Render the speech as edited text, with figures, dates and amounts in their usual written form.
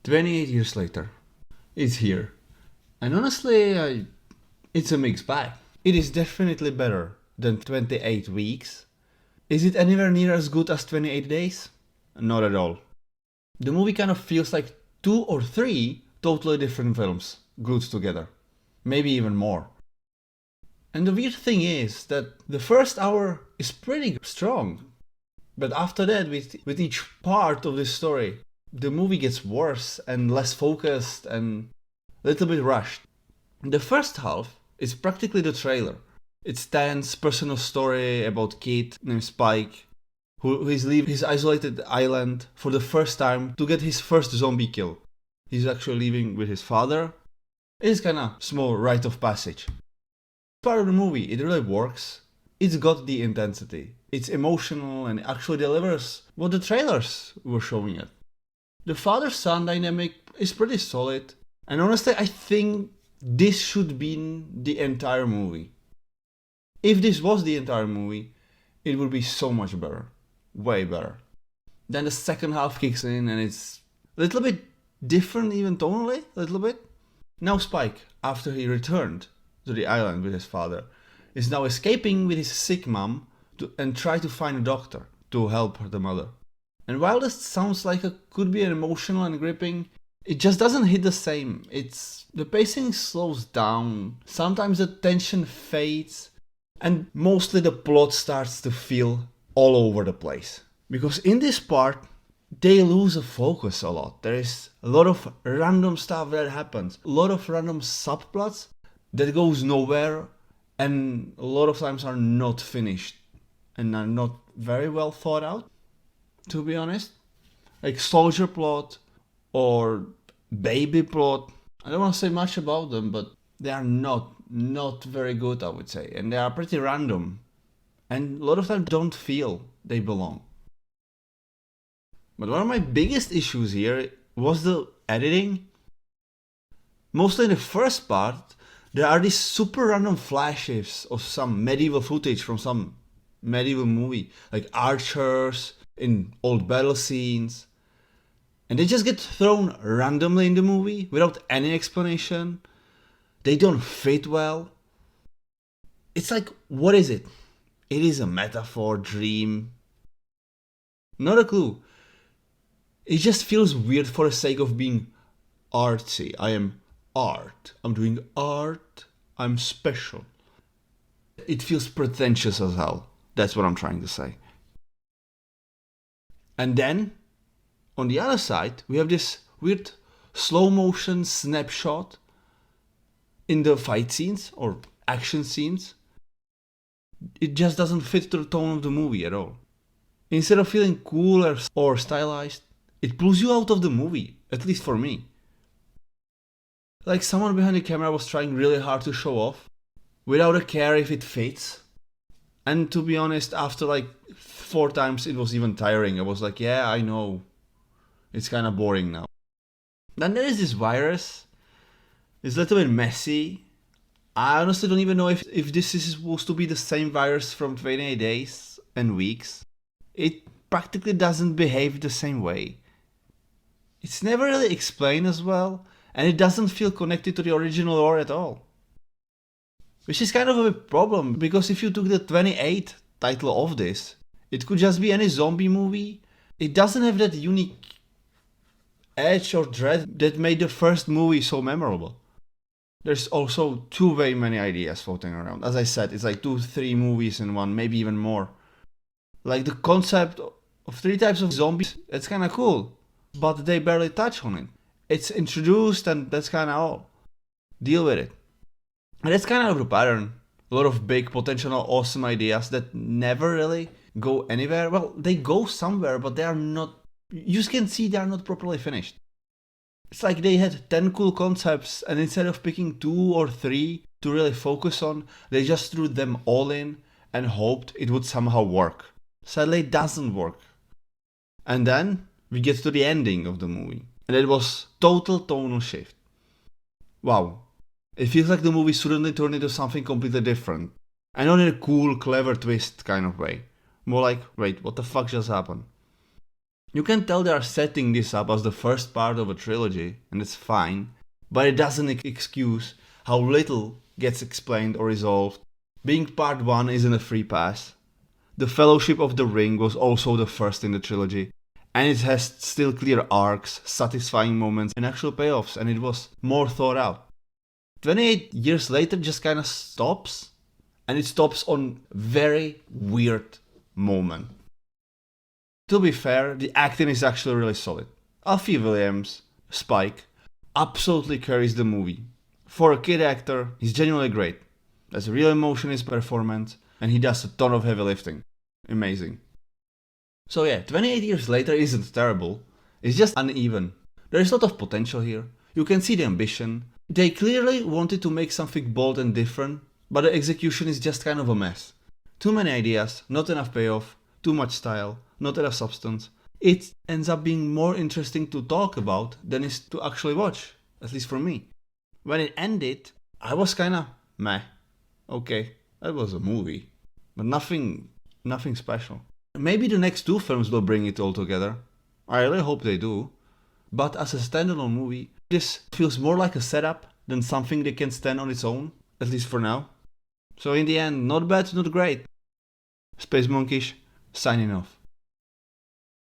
28 years later, it's here. And honestly, it's a mixed bag. It is definitely better than 28 weeks. Is it anywhere near as good as 28 days? Not at all. The movie kind of feels like 2 or 3 totally different films glued together. Maybe even more. And the weird thing is that the first hour is pretty strong. But after that, with each part of this story, the movie gets worse and less focused and a little bit rushed. The first half is practically the trailer. It's Stan's personal story about kid named Spike, who is leaving his isolated island for the first time to get his first zombie kill. He's actually leaving with his father. It's kinda small rite of passage. Part of the movie, it really works. It's got the intensity. It's emotional and actually delivers what the trailers were showing it. The father-son dynamic is pretty solid. And honestly, I think this should be the entire movie. If this was the entire movie, it would be so much better. Way better. Then the second half kicks in and it's a little bit different even tonally, a little bit. Now Spike, after he returned to the island with his father, is now escaping with his sick mom and try to find a doctor to help the mother. And while this sounds like it could be an emotional and gripping, it just doesn't hit the same. The pacing slows down, sometimes the tension fades, and mostly the plot starts to feel all over the place. Because in this part, they lose a focus a lot. There is a lot of random stuff that happens, a lot of random subplots that goes nowhere, and a lot of times are not finished and are not very well thought out, to be honest. Like soldier plot or baby plot. I don't want to say much about them, but they are not very good, I would say. And they are pretty random. And a lot of times don't feel they belong. But one of my biggest issues here was the editing. Mostly in the first part, there are these super random flashes of some medieval footage from some medieval movie. Like archers in old battle scenes. And they just get thrown randomly in the movie without any explanation. They don't fit well. It's like, what is it? It is a metaphor, dream. Not a clue. It just feels weird for the sake of being artsy. I am art. I'm doing art. I'm special. It feels pretentious as hell. That's what I'm trying to say. And then, on the other side, we have this weird slow motion snapshot in the fight scenes or action scenes. It just doesn't fit to the tone of the movie at all. Instead of feeling cool or stylized, it pulls you out of the movie, at least for me. Like someone behind the camera was trying really hard to show off, without a care if it fits. And to be honest, after like 4 times it was even tiring. I was like, yeah, I know. It's kind of boring now. Then there is this virus. It's a little bit messy. I honestly don't even know if this is supposed to be the same virus from 28 days and weeks. It practically doesn't behave the same way. It's never really explained as well, and it doesn't feel connected to the original lore at all. Which is kind of a problem, because if you took the 28 title of this, it could just be any zombie movie. It doesn't have that unique edge or dread that made the first movie so memorable. There's also too very many ideas floating around. As I said, it's like 2-3 movies in one, maybe even more. Like the concept of 3 types of zombies, it's kinda cool, but they barely touch on it. It's introduced and that's kinda all. Deal with it. And that's kind of the pattern. A lot of big, potential, awesome ideas that never really go anywhere. Well, they go somewhere, but they are not... You can see they are not properly finished. It's like they had 10 cool concepts, and instead of picking 2 or 3 to really focus on, they just threw them all in and hoped it would somehow work. Sadly, it doesn't work. And then we get to the ending of the movie, and it was total tonal shift. Wow. It feels like the movie suddenly turned into something completely different. And not in a cool, clever twist kind of way. More like, wait, what the fuck just happened? You can tell they are setting this up as the first part of a trilogy, and it's fine, but it doesn't excuse how little gets explained or resolved. Being part 1 isn't a free pass. The Fellowship of the Ring was also the first in the trilogy, and it has still clear arcs, satisfying moments, and actual payoffs, and it was more thought out. 28 years later just kinda stops, and it stops on very weird moment. To be fair, the acting is actually really solid. Alfie Williams, Spike, absolutely carries the movie. For a kid actor, he's genuinely great. There's real emotion in his performance, and he does a ton of heavy lifting. Amazing. So yeah, 28 years later isn't terrible, it's just uneven. There is a lot of potential here. You can see the ambition. They clearly wanted to make something bold and different, but the execution is just kind of a mess. Too many ideas, not enough payoff, too much style, not enough substance. It ends up being more interesting to talk about than is to actually watch, at least for me. When it ended, I was kinda meh. Okay, that was a movie, but nothing special. Maybe the next 2 films will bring it all together. I really hope they do. But as a standalone movie, this feels more like a setup than something that can stand on its own, at least for now. So in the end, not bad, not great. SpacMonkish, signing off.